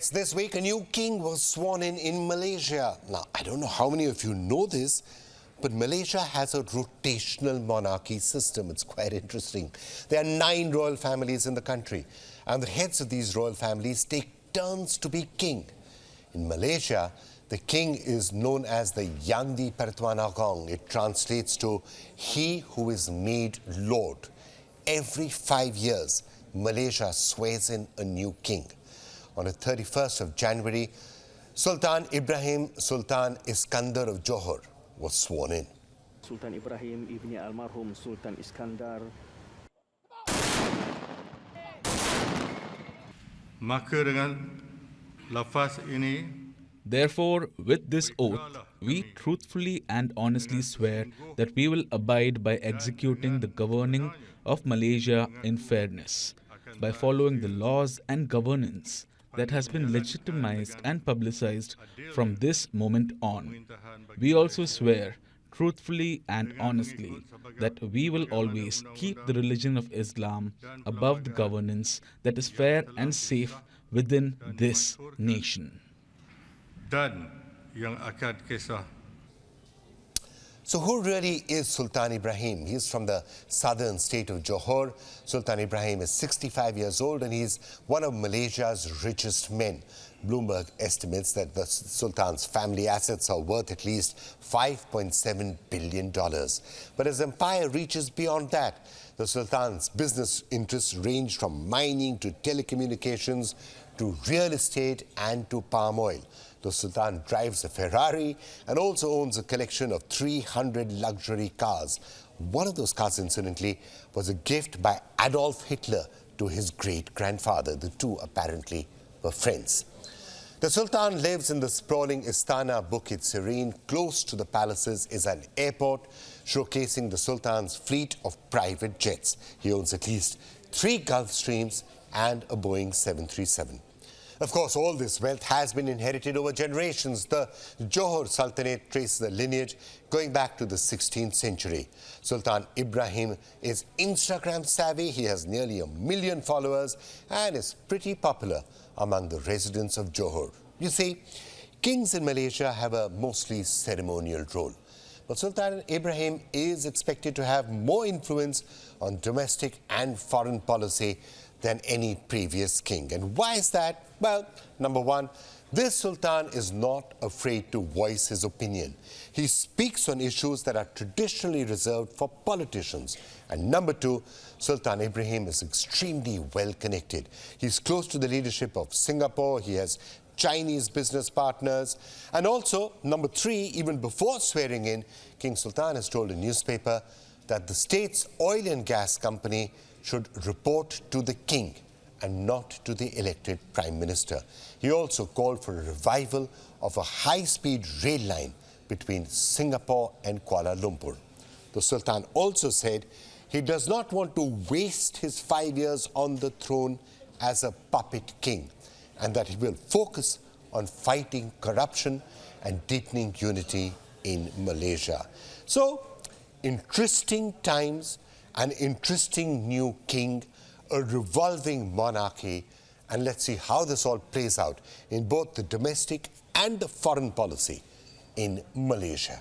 This week, a new king was sworn in Malaysia. Now, I don't know how many of you know this, but Malaysia has a rotational monarchy system. It's quite interesting. There are 9 royal families in the country, and the heads of these royal families take turns to be king. In Malaysia, the king is known as the Yang Pertuan Agong. It translates to he who is made lord. Every 5 years, Malaysia swears in a new king. On the 31st of January, Sultan Ibrahim Sultan Iskandar of Johor was sworn in. Sultan Ibrahim ibni almarhum Sultan Iskandar. Maka dengan lafaz ini, therefore, with this oath, we truthfully and honestly swear that we will abide by executing the governing of Malaysia in fairness, by following the laws and governance that has been legitimized and publicized from this moment on. We also swear, truthfully and honestly, that we will always keep the religion of Islam above the governance that is fair and safe within this nation. dan yang akan kisah. So who really is Sultan Ibrahim? He's from the southern state of Johor. Sultan Ibrahim is 65 years old and he's one of Malaysia's richest men. Bloomberg estimates that the Sultan's family assets are worth at least $5.7 billion. But his empire reaches beyond that. The Sultan's business interests range from mining to telecommunications to real estate and to palm oil. The Sultan drives a Ferrari and also owns a collection of 300 luxury cars. One of those cars, incidentally, was a gift by Adolf Hitler to his great-grandfather. The two apparently were friends. The Sultan lives in the sprawling Istana Bukit Serene. Close to the palaces is an airport showcasing the Sultan's fleet of private jets. He owns at least 3 Gulfstreams and a Boeing 737. Of course, all this wealth has been inherited over generations. The Johor Sultanate traces a lineage going back to the 16th century. Sultan Ibrahim is Instagram savvy. He has nearly 1 million followers and is pretty popular among the residents of Johor. You see, kings in Malaysia have a mostly ceremonial role. But Sultan Ibrahim is expected to have more influence on domestic and foreign policy than any previous king. And why is that? Well, number one, this Sultan is not afraid to voice his opinion. He speaks on issues that are traditionally reserved for politicians. And number two, Sultan Ibrahim is extremely well connected. He's close to the leadership of Singapore. He has Chinese business partners. And also, number three, even before swearing in, King Sultan has told a newspaper that the state's oil and gas company should report to the king and not to the elected prime minister. He also called for a revival of a high-speed rail line between Singapore and Kuala Lumpur. The Sultan also said he does not want to waste his 5 years on the throne as a puppet king, and that he will focus on fighting corruption and deepening unity in Malaysia. So, interesting times, an interesting new king, a revolving monarchy, and let's see how this all plays out in both the domestic and the foreign policy in Malaysia.